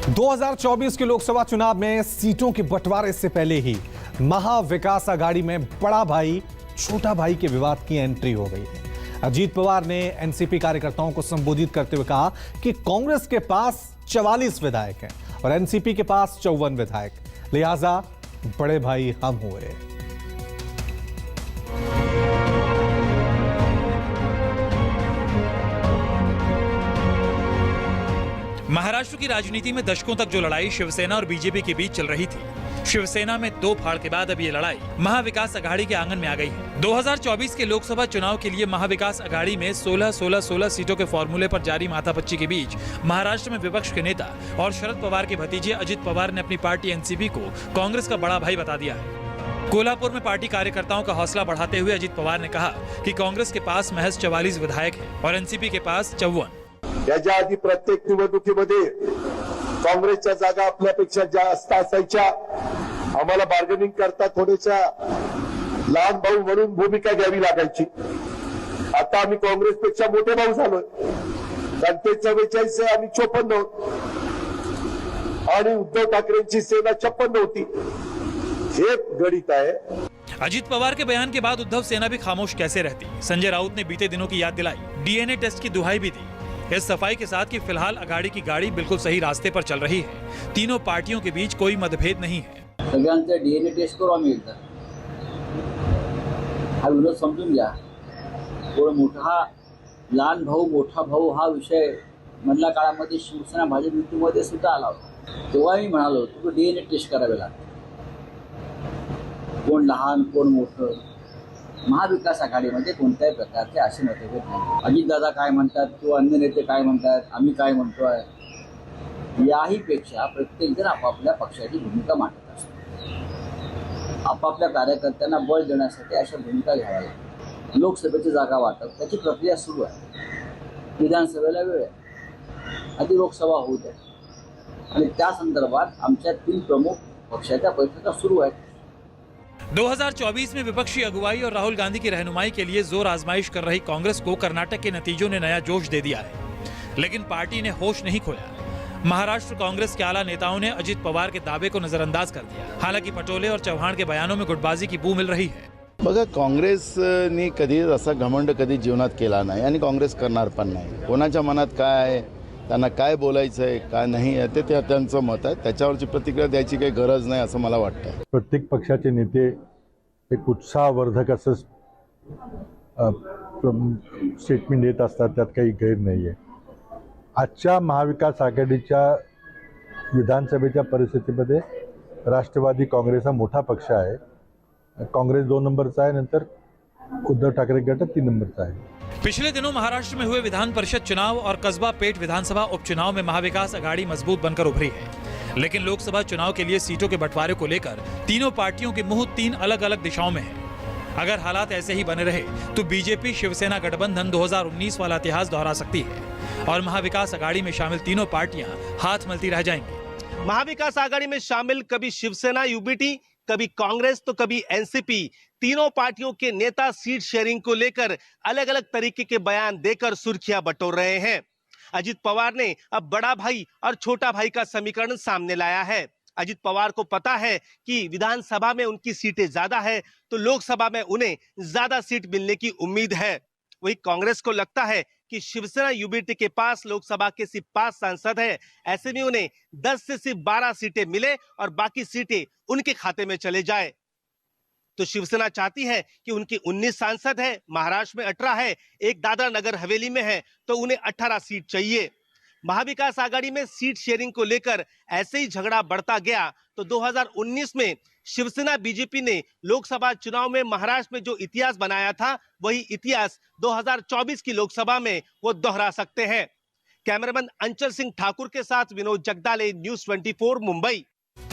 2024 के लोकसभा चुनाव में सीटों के बंटवारे से पहले ही महाविकास आघाड़ी में बड़ा भाई छोटा भाई के विवाद की एंट्री हो गई है। अजीत पवार ने एनसीपी कार्यकर्ताओं को संबोधित करते हुए कहा कि कांग्रेस के पास 44 विधायक हैं और एनसीपी के पास 54 विधायक, लिहाजा बड़े भाई हम हुए। महाराष्ट्र की राजनीति में दशकों तक जो लड़ाई शिवसेना और बीजेपी के बीच चल रही थी, शिवसेना में दो फाड़ के बाद अब ये लड़ाई महाविकास अघाड़ी के आंगन में आ गई है। 2024 के लोकसभा चुनाव के लिए महाविकास अघाड़ी में 16 सीटों के फॉर्मूले पर जारी माथापच्ची के बीच महाराष्ट्र में विपक्ष के नेता और शरद पवार के भतीजे अजित पवार ने अपनी पार्टी एनसीपी को कांग्रेस का बड़ा भाई बता दिया है। कोल्हापुर में पार्टी कार्यकर्ताओं का हौसला बढ़ाते हुए अजित पवार ने कहा कि कांग्रेस के पास महज 44 विधायक हैं और एनसीपी के पास 54। याच्या आधी प्रत्येक निवडणुकीमध्ये काँग्रेसच्या जागा आपल्यापेक्षा जास्त असायच्या। आम्हाला बार्गेनिंग करता थोड्याशा लहान भाऊ म्हणून भूमिका घ्यावी लागायची। आता आम्ही काँग्रेसपेक्षा मोठे भाऊ झालोय। कारण ते 44 आहे, आम्ही 54 आहोत आणि उद्धव ठाकरेंची सेना 56 होती। हे गणित आहे। अजित पवार के बयान के बाद उद्धव सेना भी खामोश कैसे रहती। संजय राउत ने बीते दिनों की याद दिलाई, डीएनए टेस्ट की दुहाई भी दी। इस सफाई के साथ कि फिलहाल अघाड़ी की गाड़ी बिल्कुल सही रास्ते पर चल रही है। तीनों पार्टियों के बीच कोई मतभेद नहीं है। सगळ्यांचा डीएनए टेस्ट करू आम्ही एकदा। हा विरोध समजून घ्या। थोडं मोठा लहान भाऊ मोठा भाऊ हा विषय मधल्या काळामध्ये शिवसेना भाजप युतीमध्ये सुद्धा आला होता। तेव्हा मी म्हणालो होतो की डीएनए टेस्ट करावे लागते। कोण लहान कोण मोठं, महाविकास आघाडीमध्ये कोणत्याही प्रकारचे असे मतभेद नाही। अजितदादा काय म्हणतात किंवा अन्य नेते काय म्हणतात, आम्ही काय म्हणतोय, याही पेक्षा प्रत्येक जण आपापल्या पक्षाची भूमिका मांडत असतो। आपापल्या कार्यकर्त्यांना बळ देण्यासाठी अशा भूमिका घ्याव्या लागतात। लोकसभेची जागा वाटप त्याची प्रक्रिया सुरू आहे। विधानसभेला वेळ आहे, आधी लोकसभा होऊ द्या आणि त्या संदर्भात आमच्या 3 प्रमुख पक्षाच्या बैठका सुरू आहेत। 2024 में विपक्षी अगुवाई और राहुल गांधी की रहनुमाई के लिए जोर आजमाइश कर रही कांग्रेस को कर्नाटक के नतीजों ने नया जोश दे दिया है, लेकिन पार्टी ने होश नहीं खोया। महाराष्ट्र कांग्रेस के आला नेताओं ने अजित पवार के दावे को नजरअंदाज कर दिया। हालांकि पटोले और चव्हाण के बयानों में गुटबाजी की बू मिल रही है। बघा, काँग्रेसनी कधी असा घमंड कधी जीवनात केला नाही आणि काँग्रेस करणार पण नाही। कोणाच्या मनात काय आहे, त्यांना काय बोलायचं आहे काय नाही आहे ते त्यांचं मत आहे। त्याच्यावरची प्रतिक्रिया द्यायची काही गरज नाही असं मला वाटतं। प्रत्येक पक्षाचे नेते एक उत्साहवर्धक असं स्टेटमेंट देत असतात, त्यात काही गैर नाही आहे। आजच्या महाविकास आघाडीच्या विधानसभेच्या परिस्थितीमध्ये राष्ट्रवादी काँग्रेस हा मोठा पक्ष आहे। काँग्रेस 2 नंबरचा आहे, नंतर उद्धव ठाकरे गट 3 नंबरचा आहे। पिछले दिनों महाराष्ट्र में हुए विधान परिषद चुनाव और कस्बा पेट विधानसभा उपचुनाव में महाविकास अघाड़ी मजबूत बनकर उभरी है, लेकिन लोकसभा चुनाव के लिए सीटों के बंटवारे को लेकर तीनों पार्टियों के मुंह 3 अलग-अलग दिशाओं में है। अगर हालात ऐसे ही बने रहे तो बीजेपी शिवसेना गठबंधन 2019 वाला इतिहास दोहरा सकती है और महाविकास अघाड़ी में शामिल तीनों पार्टियां हाथ मलती रह जाएंगी। महाविकास आघाड़ी में शामिल कभी शिवसेना यूबीटी, कभी कांग्रेस तो कभी एनसीपी, तीनों पार्टियों के नेता सीट शेयरिंग को लेकर अलग अलग तरीके के बयान देकर सुर्खियां बटोर रहे हैं। अजित पवार ने अब बड़ा भाई और छोटा भाई का समीकरण सामने लाया है। अजित पवार को पता है कि विधानसभा में उनकी सीटें ज्यादा है तो लोकसभा में उन्हें ज्यादा सीट मिलने की उम्मीद है। वही कांग्रेस को लगता है कि शिवसेना यूबीटी के पास लोकसभा के सिर्फ 5 सांसद हैं, ऐसे में उन्हें 10 से सिर्फ 12 सीटें मिले और बाकी सीटें उनके खाते में चले जाए। तो शिवसेना चाहती है कि उनकी 19 सांसद है, महाराष्ट्र में 18 है, एक दादरा नगर हवेली में है, तो उन्हें 18 सीट चाहिए। महाविकास आघाड़ी में सीट शेयरिंग को लेकर ऐसे ही झगड़ा बढ़ता गया तो 2019 में शिवसेना बीजेपी ने लोकसभा चुनाव में महाराष्ट्र में जो इतिहास बनाया था वही इतिहास 2024 की लोकसभा में वो दोहरा सकते हैं। कैमरामैन अंचल सिंह ठाकुर के साथ विनोद जगदाले, न्यूज़ 24 मुंबई।